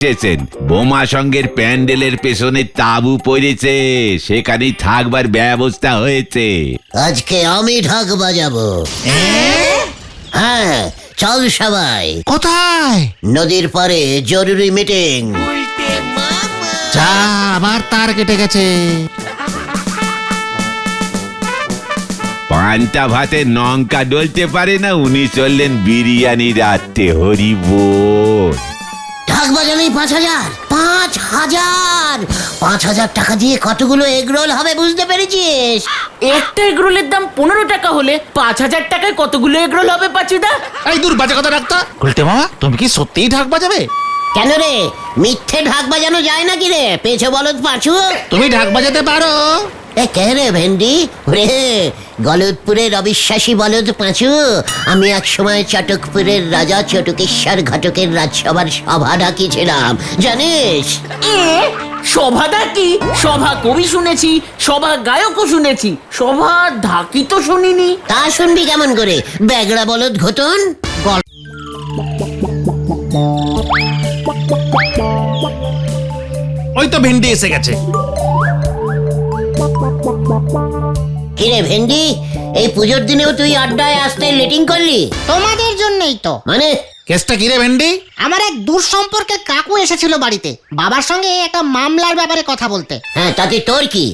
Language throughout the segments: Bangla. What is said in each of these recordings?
এসেছেন। বোমা সঙ্গের প্যান্ডেলের পেছনে তাঁবু পড়েছে, সেখানেই থাকবার ব্যবস্থা হয়েছে। আজকে আমি ঢাক বাজাবো। হ্যাঁ, চল সবাই। কোথায়? নদীর পাড়ে জরুরি মিটিং। যা, আবার তার কেটে গেছে। পান্তা ভাতে লঙ্কা ডলতে পারে না, উনি চললেন বিরিয়ানি রাখতে। হরি বল। ঢাক বাজালেই 5,000 5,000 5,000 টাকা দিয়ে কতগুলো এগরোল হবে বুঝতে পেরেছিস? একটা এগরোলের দাম 15 টাকা হলে 5,000 টাকায় কতগুলো এগরোল হবে পাচুদা? এই দূর, বাজে কথা রাখতা। গুলটে মামা, তুমি কি সত্যিই ঢাক বাজাবে? কেন রে, মিথ্যে ঢাক বাজানো যায় নাকি রে পেছো বলদ পাঁচু? তুমি ঢাক বাজাতে পারো? এ কে রে ভেন্ডি? রে গলদপুরের অবিশ্বাসী বলদ পাঁচু, আমি এক সময় চটকপুরের রাজা চটকেশ্বর ঘটকের রাজসভার সভা ডাকিছিলাম, জানিস? সভাটা কি? সভা কবি শুনেছি, সভা গায়কও শুনেছি, সভা ঢাকি তো শুনিনি। তা শুনবি কেমন করে, ব্যাগড়া বলদ ঘটন? ওই তো ভেন্ডি এসে গেছে। কিরে ভেন্ডি, এই পুজোর দিনেও তুই আড্ডায় আসতে লেটিং করলি? তোমাদের জন্যই তো। মানে কেসটা কি রে ভেন্ডি? আমার এক দূর সম্পর্কের কাকু এসেছিল বাড়িতে, বাবার সঙ্গে একটা মামলার ব্যাপারে কথা বলতে। হ্যাঁ, তাতে তোর কি?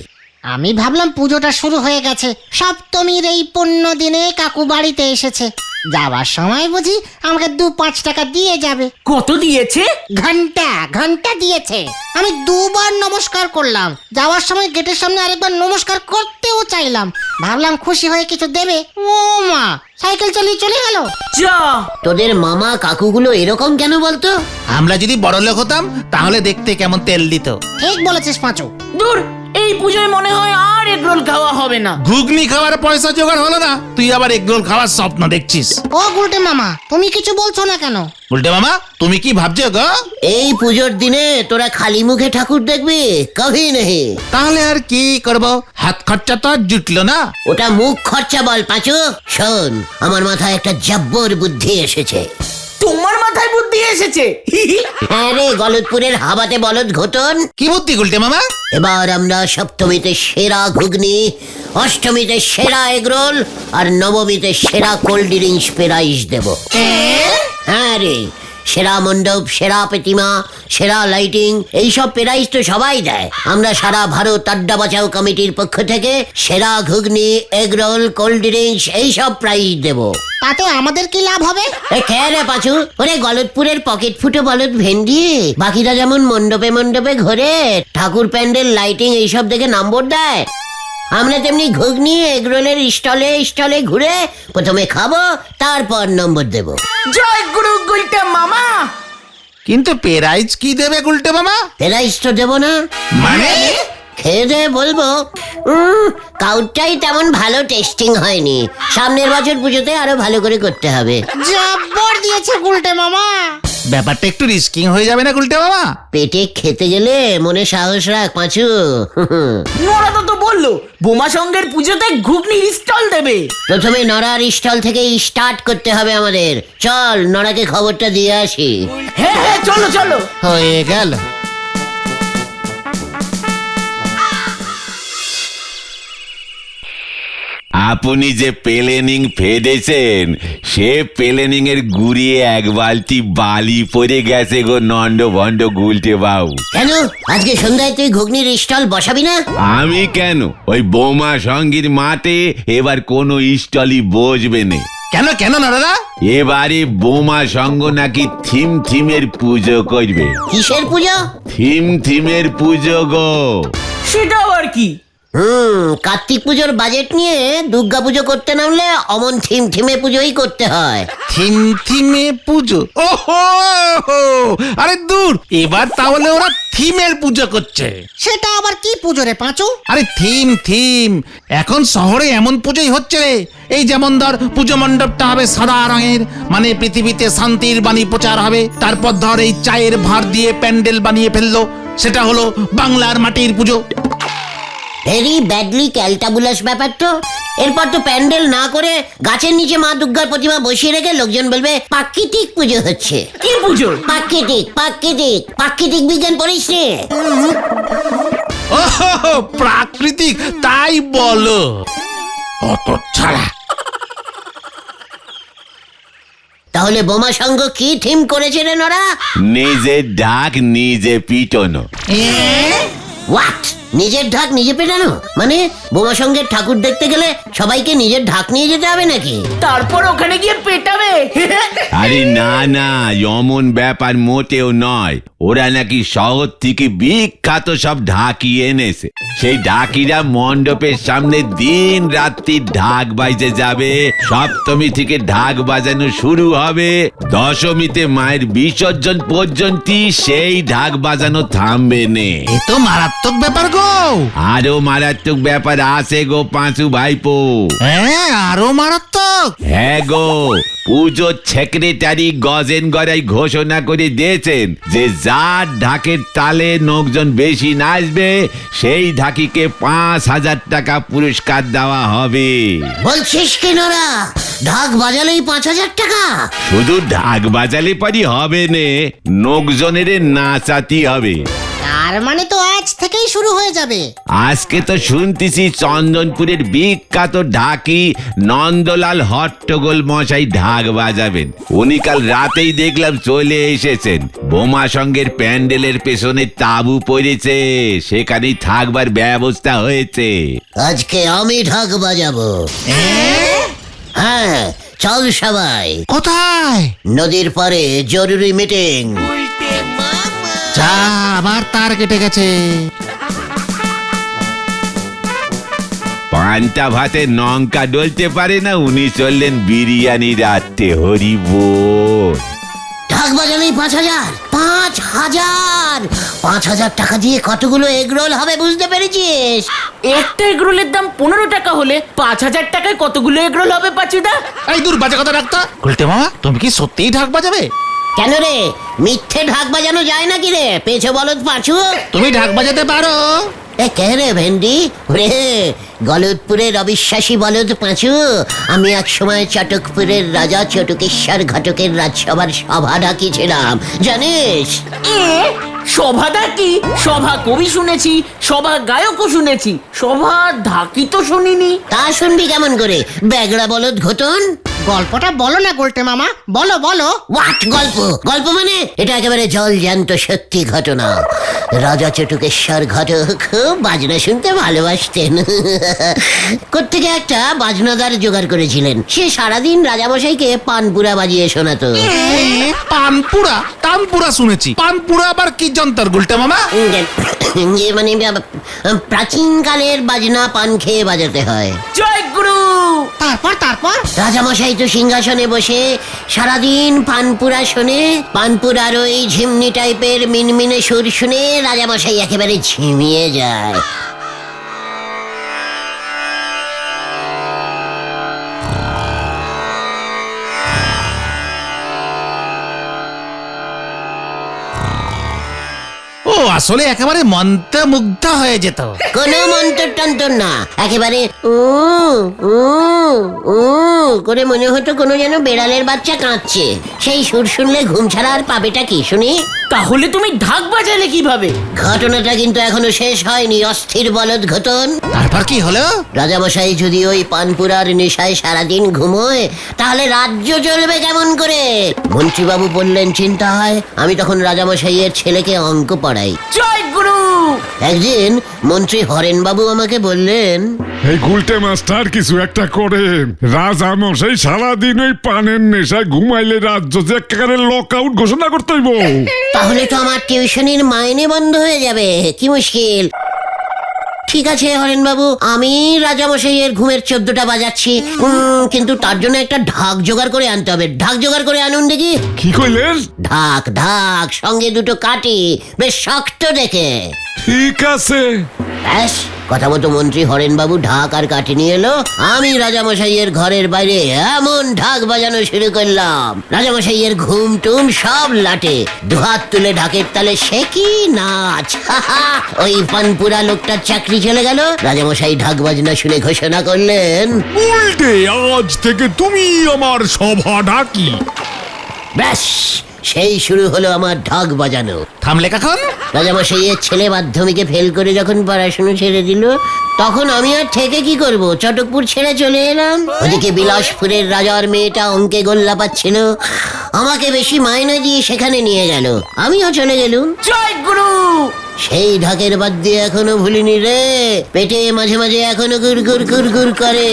আমি ভাবলাম পুজোটা শুরু হয়ে গেছে, সপ্তমীর এই পুণ্য দিনে কাকু বাড়িতে এসেছে, যাওয়ার সময় বুঝি আমাকে 2-5 টাকা দিয়ে যাবে। কত দিয়েছে? ঘন্টা ঘন্টা দিয়েছে। আমি 2বার নমস্কার করলাম, যাওয়ার সময় গেটের সামনে আরেকবার নমস্কার করতেও চাইলাম, ভাবলাম খুশি হয়ে কিছু দেবে। ও মা, সাইকেল চালিয়ে চলে গেল। যা, তোদের মামা কাকুগুলো এরকম কেন বলতো? আমরা যদি বড় লোক হতাম তাহলে দেখতে কেমন তেল দিত। ঠিক বলেছিস পাঁচু। দূর, এই পুজোয় মনে হয় আর এগরোল খাওয়া হবে না। ঘুগনি খাওয়ার পয়সা জোগাড় হলো না, তুই আবার এগরোল খাওয়ার স্বপ্ন দেখছিস। ও গুলটে মামা, তুমি কিছু বলছো না কেন? উল্টে মামা, তুমি কি ভাবছো গো? এই পুজোর দিনে তোরা খালি মুখে ঠাকুর দেখবি? কভি নেই। তাহলে আর কি করব, হাত খরচা তো আর জুটলো না। ওটা মুখ খরচা বল পাঁচু। শোন, আমার মাথায় একটা জব্বর বুদ্ধি এসেছে। তোমার মাথায় বুদ্ধি এসেছে? হ্যাঁ রে গলদপুরের হাবাতে বলদ ঘটন। কি বুদ্ধি গুলটে মামা? এবার আমরা সপ্তমীতে সেরা ঘুগনি, অষ্টমীতে সেরা এগরোল, আর নবমীতে সেরা কোল্ড ড্রিঙ্কস প্রাইজ দেব। হ্যাঁ রে, সেরা মণ্ডপ, সেরা প্রতিমা, সেরা লাইটিং, এইসব প্রাইজ তো সবাই দেয়। আমরা সারা ভারত আড্ডা বাঁচাও কমিটির পক্ষ থেকে সেরা ঘুগনি, এগরোল, কোল্ড ড্রিঙ্কস এইসব প্রাইজ দেব। তাতে আমাদের কি লাভ হবে? এ খেয়ে রে পাঁচু, ওরে গলদপুরের পকেট ফুটো বলদ ভেন্ডি, বাকিরা যেমন মণ্ডপে মণ্ডপে ঘোরে, ঠাকুর প্যান্ডেল, লাইটিং এইসব দেখে নম্বর দেয়, আমরা তেমনি ঘুগনি এগরোলের স্টলে স্টলে ঘুরে প্রথমে খাবো, তারপর নম্বর দেব। জয় গুরু গুলটে মামা। কিন্তু প্রাইজ কি দেবে গুলটে মামা? প্রাইজ তো দেব না, মানে? খেয়ে দিয়ে বলবো কাউটাই তেমন ভালো টেস্টিং হয়নি, সামনের বছর পুজোতে আরো ভালো করে করতে হবে। জব্বর দিয়েছে গুলটে মামা। ব্যাপারটা একটু রিস্কিং হয়ে যাবে না গুলটে মামা? পেটে খেতে গেলে মনে সাহস রাখ পাঁচু। নোরা তো বললো বোমা সঙ্গের পুজোতে ঘুগনির স্টল দেবে। প্রথমে নড়ার স্টল থেকে স্টার্ট করতে হবে আমাদের। চল নড়াকে খবরটা দিয়ে আসি। হ্যাঁ হ্যাঁ, চলো চলো। হয়ে গেল। আপনি যে প্লেনিং ফেদেছেন, সে প্লেনিং এর গুড়িয়ে এক বালতি বালি পড়ে গেছে গো নন্ড ভন্ড গুলটে বাবু। কেন আজকে সন্ধ্যায় তুই ঘুগনির স্টল বসাবি না? আমি কেন, ওই বোমা সঙ্গীর মাঠে এবার কোনো স্টলই বসবে না। কেন কেন না দাদা? এবারে বোমা সঙ্গ নাকি থিমের পুজো করবে। কিসের পুজো? থিমের পুজো গো। সেটা আবার কি? কার্তিক পুজোর বাজেট নিয়ে দুর্গা পুজো করতে নামলে অমন থিমে পুজোই করতে হয়। থিমে পুজো? ওহো, আরে দূর, এবার তাহলে ওরা থিমের পুজো করছে। সেটা আবার কি পুজো রে পাঁচু? আরে থিম এখন শহরে এমন পুজোই হচ্ছে রে। এই যেমন ধর, পুজো মণ্ডপটা হবে সাদা রঙের, মানে পৃথিবীতে শান্তির বাণী প্রচার হবে। তারপর ধর, এই চায়ের ভাঁড় দিয়ে প্যান্ডেল বানিয়ে ফেললো, সেটা হলো বাংলার মাটির পুজো। ভেরি ব্যাডলি ক্যালটাবুলাস ব্যাপার তো। এরপর তো প্যান্ডেল না করে গাছের নিচে মা দুর্গার প্রতিমা বসিয়ে রেখে লোকজন বলবে প্রাকৃতিক পুজো হচ্ছে। কি পুজো? প্রাকৃতিক বিজ্ঞান পড়িস রে? ও প্রাকৃতিক, তাই বলো। অত ছাড়া তাহলে বোমা সংঘ কি থিম করেছে রে নরা? নিজের ঢাক নিজে পিটনো। হোয়াট? নিজের ঢাক নিজে পেটানো মানে বোমা সঙ্গের ঠাকুর দেখতে গেলে সবাইকে নিজের ঢাক নিয়ে যেতে হবে নাকি? তারপর ওখানে গিয়ে পেটাবে? আরে না না, এমন ব্যাপার মোটেও নয়। ওরা নাকি শহর থেকে বিখ্যাত সব ঢাকি এনেছে। সেই ঢাকিরা মণ্ডপের সামনে দিন রাত্রি ঢাক বাজতে যাবে। সপ্তমী থেকে ঢাক বাজানো শুরু হবে, দশমীতে মায়ের বিসর্জন পর্যন্ত সেই ঢাক বাজানো থামবে নে। এ তো মারাত্মক ব্যাপার গো। আরো মারাত্মক ব্যাপার আছে গো পাঁচু ভাইপো। হ্যাঁ, আরো মারাত্মক। হ্যাঁ গো, পুজোর সেক্রেটারি গজেন গড়াই ঘোষণা করে দিয়েছেন যে যার ঢাকের তালে লোকজন বেশি নাচবে সেই ঢাকিকে 5,000 টাকা পুরস্কার দেওয়া হবে। বলছিস কি নরা? ঢাক বাজালেই 5,000 টাকা? শুধু ঢাক বাজালে পারি হবে নে, লোকজনের নাচাতি হবে। তার মানে তো আজ থেকেই শুরু হয়ে যাবে। আজকে তো শুনতেছি চন্দনপুরের বিখ্যাত ঢাকি নন্দলাল হট্টগোল মশাই ঢাক বাজাবেন। উনি কাল রাতেই দেখলাম চলে এসেছেন। বোমা সঙ্গের প্যান্ডেলের পেছনে তাঁবু পড়েছে, সেখানেই থাকবার ব্যবস্থা হয়েছে। আজকে আমি ঢাক বাজাবো। হ্যাঁ, চল সবাই। কোথায়? নদীর পারে জরুরি মিটিং। যা, আবার তার কেটে গেছে। পান্তা ভাতে লঙ্কা ডলতে পারে না, উনি চললেন বিরিয়ানি রাখতে। হরি বল। ঢাক বাজালেই 5,000? 5,000 টাকা দিয়ে কতগুলো এগরোল হবে বুঝতে পেরেছিস? একটা এগরোলের দাম 15 টাকা হলে 5,000 টাকায় কতগুলো এগরোল হবে পাচুদা? এই দূর, বাজে কথা রাখতা। গুলটে মামা, তুমি কি সত্যিই ঢাক বাজাবে? কেন রে, মিথ্যে ঢাক বাজানো যায় নাকি রে পেছো বলদ পাঁচু? তুমি ঢাক বাজাতে পারো? এ কে রে ভেন্ডি? রে গলদপুরের অবিশ্বাসী বলদ পাঁচু, আমি এক সময় চটকপুরের রাজা চটকেশ্বর ঘটকের রাজসভার সভা ডাকিছিলাম জানিস? সভাটা কি? সভা কবি শুনেছি, সভা গায়কও শুনেছি, সভা ঢাকি তো শুনিনি। তা শুনবি কেমন করে ব্যাগড়া বলদ ঘটন? গল্পটা বলো না গোলটে মামা, বলো বলো। হোয়াট গল্প? গল্প মানে এটা একেবারে জল জ্যান্ত সত্যি ঘটনা। রাজা চটুকেশ্বর ঘটক বাজনা শুনতে ভালোবাসতেন। কোত্থেকে একটা বাজনাদার জোগাড় করেছিলেন। সে সারাদিন রাজামশাইকে পানপুরা বাজিয়ে শোনাতো। পানপুরা? তানপুরা শুনেছি, পানপুরা আবার কি যন্তর গুলটে মামা? যে মানে প্রাচীন কালের বাজনা পান খেয়ে বাজাতে হয়। জয় গুরু। তারপর তারপর রাজামশাই তো সিংহাসনে বসে সারাদিন পানপুরা শোনে। পানপুরার ওই ঝিমনি টাইপের মিনমিনে সুর শুনে রাজামশাই একেবারে ঝিমিয়ে যায়। ও আসলে একেবারে মন্ত্রমুগ্ধ হয়ে যেত। কোনো মন্তর টন্তর না, একেবারে উ উ উ করে মনে হতো কোনো যেন বেড়ালের বাচ্চা কাঁদছে। সেই সুর শুনলে ঘুম ছাড়া আর পাবেটা কি শুনি? তাহলে তুমি ঢাক বাজালে কিভাবে? ঘটনাটা কিন্তু এখনো শেষ হয়নি অস্থির বলদ ঘটন। তারপর কি হলো? রাজামশাই যদি ওই পানপুরার নেশায় সারাদিন ঘুমোয় তাহলে রাজ্য চলবে কেমন করে? মন্ত্রীবাবু বললেন চিন্তায়। আমি তখন রাজামশাইয়ের ছেলেকে অঙ্ক পড়াই। জয় গুরু। একদিন মন্ত্রী হরেনবাবু আমাকে বললেন, এই গুলটে মাস্টার কিছু একটা করে। রাজা মশাই সারাদিন ওই পানের নেশায় ঘুমাইলে রাজ্য যে একেবারে লক আউট ঘোষণা করতে হইব। তাহলে তো আমার টিউশনির মাইনে বন্ধ হয়ে যাবে, কি মুশকিল। ঠিক আছে হরেনবাবু, আমি রাজামশাইয়ের ঘুমের 14টা বাজাচ্ছি, কিন্তু তার জন্য একটা ঢাক জোগাড় করে আনতে হবে। ঢাক জোগাড় করে আনুন দেখি। কি কইলেন? ঢাক ঢাক সঙ্গে দুটো কাঠি, বেশ শক্ত দেখে। ঠিক আছে। ব্যাস কথা মতো মন্ত্রী হরেনবাবু ঢাক আর কাঠি নিয়ে এলো। আমি রাজামশাইয়ের ঘরের বাইরে এমন ঢাক বাজানো শুরু করলাম, রাজামশাইয়ের ঘুম টুম সব লাটে। দুহাত তুলে ঢাকের তালে সে কি নাচ! ওই পানপুরা লোকটার চাকরি চলে গেল। রাজামশাই ঢাক বাজনা শুনে ঘোষণা করলেন, উল্টে আজ থেকে তুমি আমার সভা ডাকি। ব্যাস সেই শুরু হলো আমার ঢাক বাজানো। থামলে কখন? রাজামশাইয়ের ছেলে মাধ্যমিকে ফেল করে যখন পড়াশুনো ছেড়ে দিল, তখন আমি আর থেকে কি করব, চটকপুর ছেড়ে চলে এলাম। ওদিকে বিলাসপুরের রাজার মেয়েটা অঙ্কে গোল্লা পাচ্ছিল, আমাকে বেশি মাইনে দিয়ে সেখানে নিয়ে গেল, আমিও চলে গেলুম। জয় গুরু। সেই ঢাকের বাদ দিয়ে এখনো ভুলিনি রে, পেটে মাঝে মাঝে এখনো গুড় গুড় গুড় গুড় করে।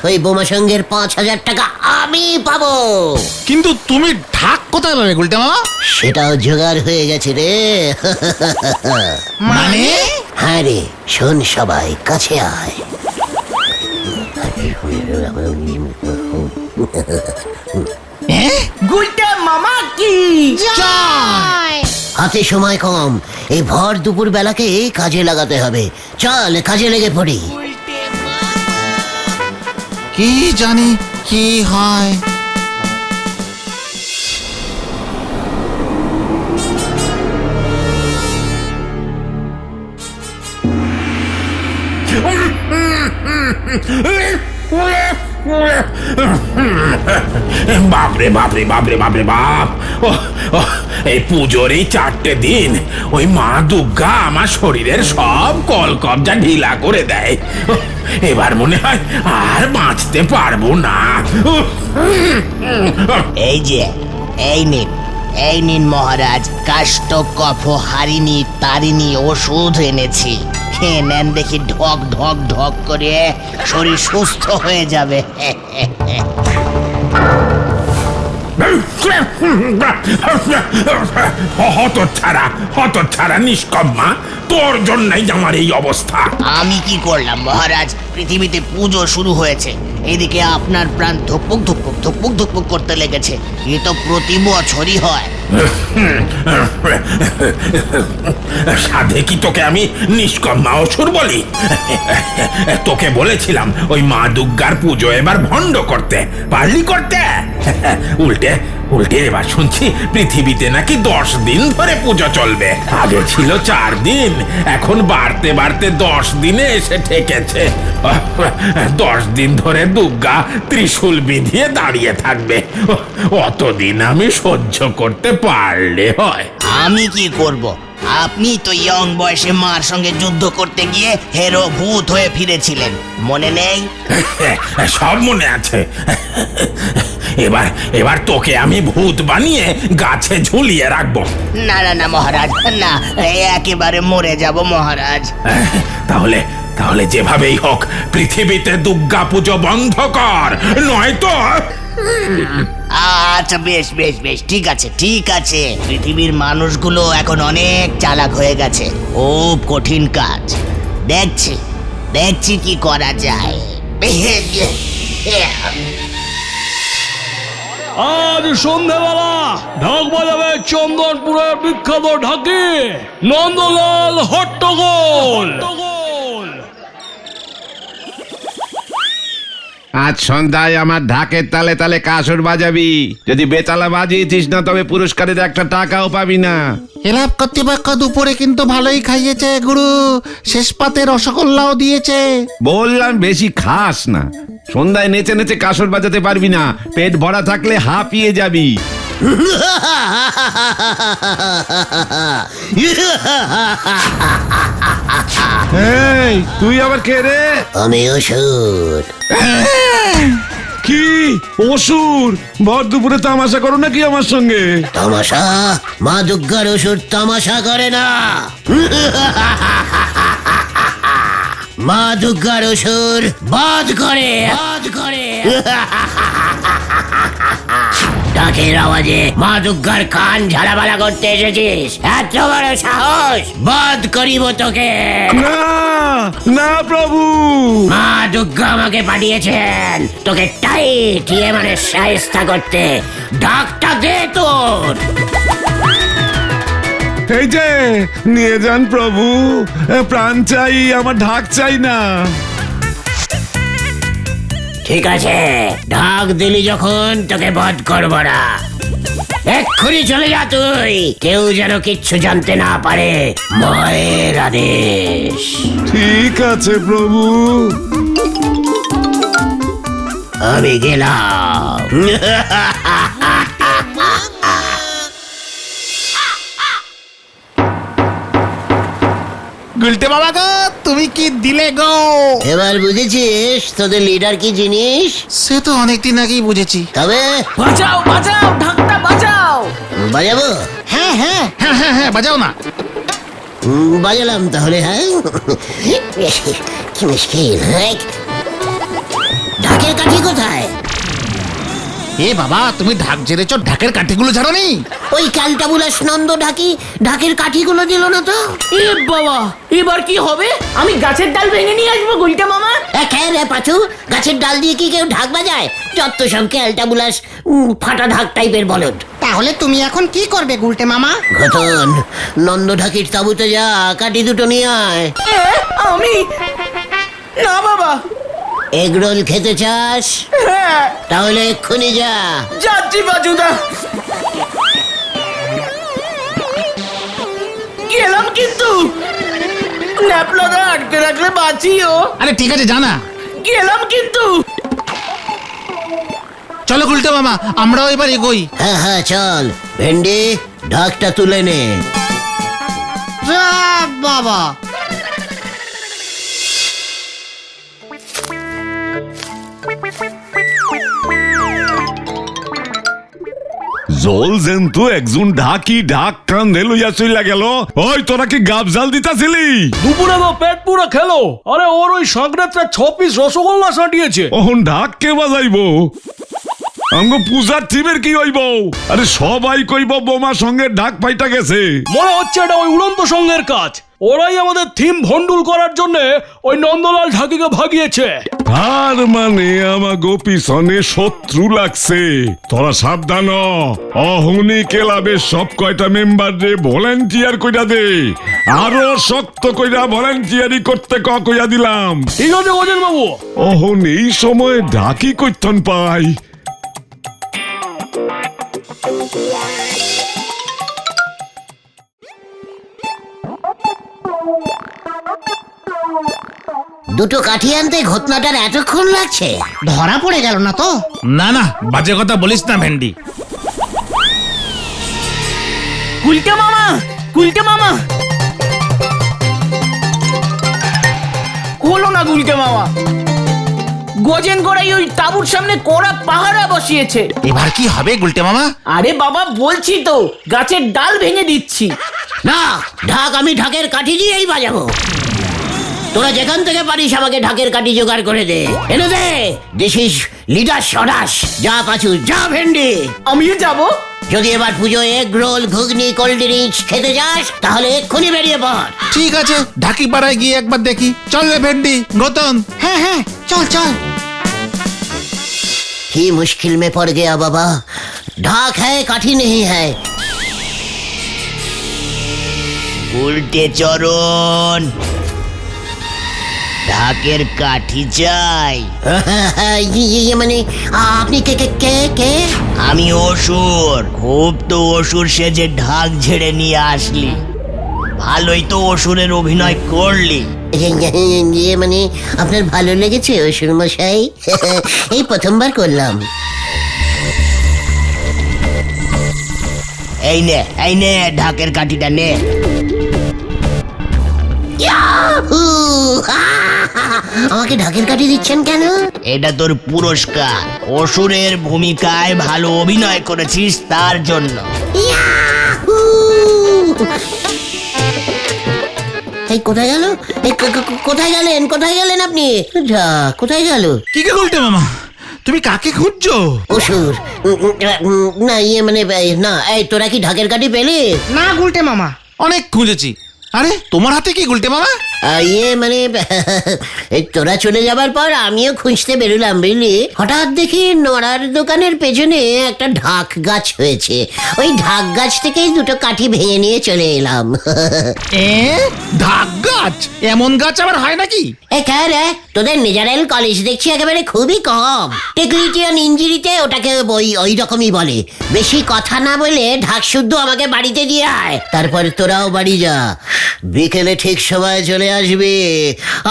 ওই বোমা সঙ্গের 5,000 টাকা আমি পাবো। কিন্তু তুমি ঢাক কোথায় পাবে গুলটে মামা? সেটাও জোগাড় হয়ে গেছে রে। মানে? হ্যাঁ রে, শোন সবাই, কাছে আয়। গুলটে মামা কি জয়। হাতে সময় কম, এই ভর দুপুর বেলাকে কাজে লাগাতে হবে। চল কাজে লেগে পড়ি। কি জানি কি হয়। বাপরে বাপরে বাপরে বাপরে বাপ! এই পুজোর এই 4টে দিন ওই মা দুর্গা আমার শরীরের সব কলকবজা ঢিলা করে দেয়। এবার মনে হয় আর বাঁচতে পারবো না। এই যে এই নিন মহারাজ, কাষ্ঠ কফ হারিনি তারিনি ওষুধ এনেছি, খেয়ে নেন, দেখি ঢক ঢক ঢক করে শরীর সুস্থ হয়ে যাবে। হতচ্ছাড়া নিষ্কম্মা, তোর জন্যই আমার এই অবস্থা। আমি কি করলাম মহারাজ? পৃথিবীতে পুজো শুরু হয়েছে, এদিকে আপনার প্রাণ ধুকপুক ধুকপুক ধুকপুক ধুকপুক করতে লেগেছে। এ তো প্রতি বছরই হয়। সাধে কি তোকে আমি নিষ্কম্মা অসুর বলি? তোকে বলেছিলাম ওই মা দুর্গার পুজো এবার ভণ্ড করতে, পারলি করতে? উল্টে উল্টে এবার শুনছি পৃথিবীতে নাকি 10 দিন ধরে পুজো চলবে। আগে ছিল 4 দিন, এখন বাড়তে বাড়তে 10 দিনে এসে ঠেকেছে। 10 দিন ধরে দুর্গা ত্রিশূল বিধিয়ে দাঁড়িয়ে থাকবে। অতদিন আমি সহ্য করতে পারলে হয়। আমি কি করব? আপনি তো ইয়ং বয়সে মার সঙ্গে যুদ্ধ করতে গিয়ে হেরো ভূত হয়ে ফিরেছিলেন, মনে নেই? সব মনে আছে। এবার তোকে আমি ভূত বানিয়ে গাছে ঝুলিয়ে রাখবো। না না না মহারাজ, না, একেবারে মরে যাব মহারাজ। তাহলে যেভাবেই হোক পৃথিবীতে দুর্গা পুজো বন্ধ কর, নয়তো। আচ্ছা বেশ বেশ বেশ, ঠিক আছে ঠিক আছে। পৃথিবীর মানুষগুলো এখন অনেক চালাক হয়ে গেছে, খুব কঠিন কাজ। দেখছি দেখছি কি করা যায়। আজ সন্ধ্যাবেলা ঢাক বাজাবে চন্দনপুরের বিখ্যাত ঢাকি নন্দলাল হট্টগোল। আজ সন্ধ্যায় আমার ঢাকের তালে তালে কাসর বাজাবি। যদি বেতালা বাজিয়েছিস না, তবে পুরস্কারের একটা টাকাও পাবি না। ক্লাব কর্তৃপক্ষ দুপুরে কিন্তু ভালোই খাইয়েছে গুরু, শেষ পাতে রসগোল্লাও দিয়েছে। বললাম বেশি খাস না, সন্ধ্যায় নেচে নেচে কাসর বাজাতে পারবি না। পেট ভরা থাকলে হাঁপিয়ে যাবি। এই, তুই আবার কে রে? আমি অসুর। কি অসুর? ভর দুপুরে তামাশা করো নাকি আমার সঙ্গে? তামাশা? মা দুর্গার অসুর তামাশা করে না। মা দুর্গার অসুর বাদ করে। ডাকের আওয়াজে মা দুর্গার কান ঝালাপালা করতে এসেছিস? এত বড় সাহস! বাদ করিব তোকে। না না প্রভু, মা দুর্গা আমাকে পাঠিয়েছেন তোকে টাইট মানে শায়েস্তা করতে। ডাকটা দে তোর। এই যে নিয়ে যান প্রভু, প্রাণ চাই, আমার ঢাক চাই না। ঠিক আছে, ঢাক দিলি যখন তোকে বধ করব না। এক্ষুনি চলে যা তুই, কেউ যেন কিচ্ছু জানতে না পারে। মায়ের আদেশ। ঠিক আছে প্রভু। আমি গেলাম। গুলটে বাবা গো, তুমি কি দিলে গো? এবার বুঝেছিস তোদের লিডার কি জিনিস? সে তো অনেকদিন আগেই বুঝেছি। তবে বাঁচাও বাঁচাও, ঢাকটা বাঁচাও। বাজাবো? হ্যাঁ হ্যাঁ হ্যাঁ হ্যাঁ হ্যাঁ, বাজাও না। বাজালাম তাহলে। হ্যাঁ, কি মুশকিল। হ্যাঁ, ঢাকের কাঠি কোথায়? এ বাবা, তুমি ঢাক ঝেড়েছ, ঢাকের কাঠিগুলো ঝাড়ো নি? ওই ক্যালটাবুলাস নন্দ ঢাকি ঢাকের কাঠিগুলো দিল না তো। এ বাবা, এবার কি হবে? আমি গাছের ডাল ভেঙে নিয়ে আসবো গুলটে মামা। হ্যাঁ রে পাচু, গাছের ডাল দিয়ে কি কেউ ঢাক বাজায়? যত সব ক্যালটাবুলাস ফাটা ঢাক টাইপের বলদ। তাহলে তুমি এখন কি করবে গুলটে মামা? ঘটন, নন্দ ঢাকির তাবুতে যা, কাঠি দুটো নিয়ে আয়। আমি না বাবা। এগরোল খেতে চাস? হ্যাঁ তাহলে এক্ষুনি যা। যাচ্ছি বাজুদা। গেলাম কিন্তু ন্যাপলাদা আটকে রাখলে বাঁচিও। আরে ঠিক আছে, জানা। গেলাম কিন্তু। চলো গুলটে মামা, আমরাও এবার এগোই। হ্যাঁ হ্যাঁ চল। ভেন্ডি, ঢাকটা তুলে নে। যা বাবা, জল জেন্তু একজন ঢাকি ঢাক কান্দে লইয়া চইলা গেল। ওই তোরা কি গাব জাল দিতাছিলি? দুপুরে তো পেট পুরো খেলো। আরে ওর ওই সংক্রান্তের 6 পিস রসগোল্লা সাটিয়েছে। ওহন ঢাক কে বাজাইবো? আমগো পূজার থিমের কি হইব? আরে সবাই কইব বোমা সঙ্গে ঢাক পাইটা গেছে। মনে হচ্ছে এটা ওই উড়ন্ত সঙ্গের কাজ। ওরাই আমাদের থিম ভন্ডুল করার জন্য ওই নন্দলাল ঢাকিকে ভাগিয়েছে। আর মানে আমাগো পিছনে শত্রু লাগছে। তোরা সাবধান, অহনি ক্লাবের সব কয়টা মেম্বার রে ভলেন্টিয়ার কইরা দে। আরো শক্ত কইরা ভলেন্টিয়ারি করতে কইয়া দিলাম। ঠিক আছে গজেন বাবু। অহন এই সময় ঢাকি কইতন পাই। দুটো কাঠি আনতে ঘটনাটার এতক্ষণ লাগছে? ধরা পড়ে গেল না তো? না না, বাজে কথা বলিস না ভেন্ডি। গুলটে মামা, গুলটে মামা। হলো না গুলটে মামা। গজেন গড়াই ওই তাঁবুর সামনে কড়া পাহারা বসিয়েছে। এবার কি হবে গুলটে মামা? আরে বাবা বলছি তো, গাছের ডাল ভেঙে দিচ্ছি। না, ঢাক আমি ঢাকের কাঠি দিয়েই বাজাবো। তোরা যেখান থেকে পারিস আমাকে ঢাকের কাঠি জোগাড় করে দে, এনে দে। দিস ইজ লিডার সদাস। যা পাচু, যা ভেন্ডি। আমিও যাব। যদি এবার পুজো এগ রোল, ঘুগনি, কোল্ড ড্রিঙ্কস খেতে যাস তাহলে এক্ষুনি বেরিয়ে পড়। ঠিক আছে, ঢাকি পাড়ায় গিয়ে একবার দেখি। চল রে ভেন্ডি, গৌতম। হ্যাঁ হ্যাঁ চল চল। ही मुश्किल में पड़ गया बाबा। ढाक है, काठी नहीं है। উল্টে চরণ, ঢাকের কাঠি চাই। ये মানে আপনি কে কে কে কে? আমি অসুর। খুব তো অসুর সেজে ঢাক ঝেড়ে নিয়ে আসলি। ভালোই তো অসুরের অভিনয় করলি। ये মানে আপনার ভালো লেগেছে অসুর মশাই? এই প্রথমবার করলাম। এই নে ঢাকের কাঠিটা নে। ইয়াহু! আমাকে ঢাকের কাঠি দিচ্ছেন কেন? এটা তোর পুরস্কার। অসুরের ভূমিকায় ভালো অভিনয় করেছিস তার জন্য। ইয়াহু! এই কোথায় গেল? এই কোথায় গেলেন? কোথায় গেলেন আপনি? যা, কোথায় গেল? কি কে গুলটে মামা, তুমি কাকে খুঁজছো? অসুর। না ইয়ে মানে না, এই তোরা কি ঢাকের কাঠি পেলে? না গুলটে মামা। অনেক খুঁজেছি। আরে তোমার হাতে কি গুলটে মামা? ইয়ে মানে এই তোরা চলে যাবার পর আমিও খুঁজতে বেরোলাম বুঝলি। হঠাৎ দেখি নড়ার দোকানের পেছনে একটা ঢাক গাছ হয়েছে। ওই ঢাক গাছ থেকেই দুটো কাঠি ভেঙে নিয়ে চলে এলাম। ঢাক গাছ? এমন গাছ আবার হয় নাকি? রে তোদের নিজেরাল কলেজ দেখছি একেবারে খুবই কম। টেকনিশিয়ান ইঞ্জিনিতে ওটাকে ওই রকমই বলে। বেশি কথা না বলে ঢাক শুদ্ধ আমাকে বাড়িতে দিয়ে আয়, তারপর তোরাও বাড়ি যা। বিকেলে ঠিক সময় চলে আসবে,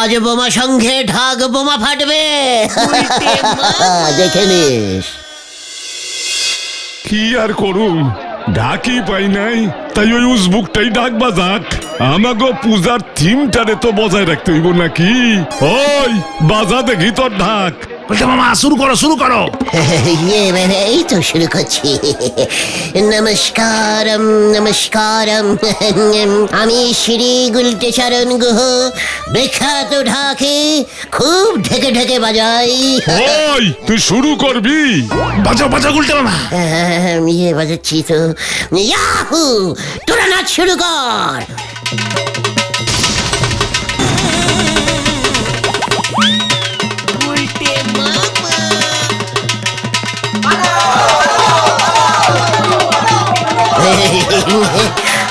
আজ বোমা সঙ্গে ঢাক বোমা ফাটবে। দেখে নিস। কি আর করুম, ঢাকি পাই নাই, তাই ওই উজবুকটাই ডাক বাজাক। আমাগো পূজার থিমটারে তো বজায় রাখতে হইব নাকি। ওই বাজা দেখি তোর ঢাক। মামা শুরু করো। এই তো শুরু করছি। নমস্কারম নমস্কারম, আমি শ্রী গুলটে চরণ গুহ, বিখ্যাত ঢাকে খুব ঢেকে ঢেকে বাজাই। ওই তুই শুরু করবি? বাজাও গুলটে মামা। ইয়ে বাজাচ্ছি তো। ইয়াহু, তোরা নাচ শুরু কর।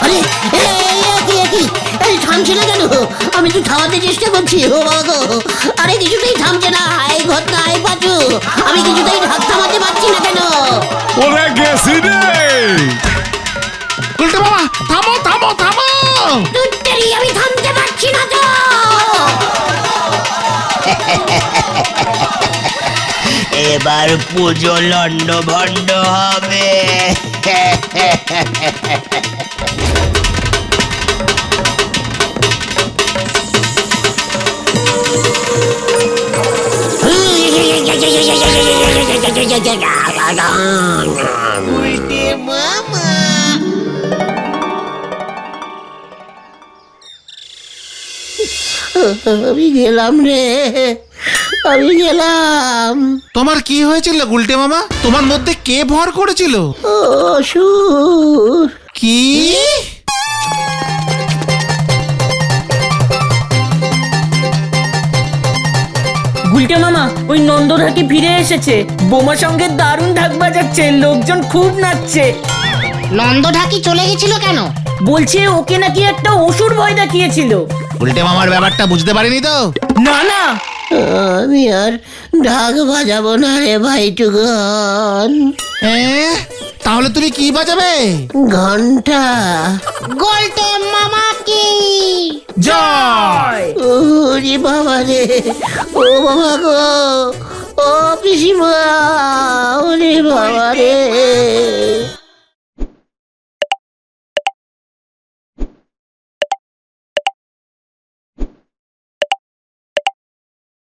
আরে এই থামছে না কেন? আমি তো থামাতে চেষ্টা করছি। ও বাবা গো, আরে কিছুতেই থামছে না। এই ঘটনা, এই পাচু, আমি কিছুতেই ঢাক থামাতে পারছি না কেন? ওরে গেছি রে। গুলটে মামা থামো। তুই আমি থামতে পারছি না তো। এবার পুজো লন্ড ভন্ড হবে। আমি গেলাম রে, আমি গেলাম। তোমার কি হয়েছিল গুলটে মামা? তোমার মধ্যে কে ভর করেছিল? অসুর। কি? গুলটে মামা, ওই নন্দঢাকি ফিরে এসেছে। বোমা সঙ্গে দারুণ ঢাক বাজাচ্ছে, লোকজন খুব নাচছে। নন্দ ঢাকি চলে গেছিল কেন? বলছে ওকে নাকি একটা অসুর ভয় দেখিয়েছিল। গুলটে মামার ব্যাপারটা বুঝতে পারিনি তো। না আমি আর ঢাক বাজাবো না রে ভাইটুগন। তাহলে তুমি কি বাজাবে? ঘন্টা। গোলটে মামা কি জয়। ওরে বাবা রে, ও বাবা গো, ও পিসিমা, ওরে বাবা রে।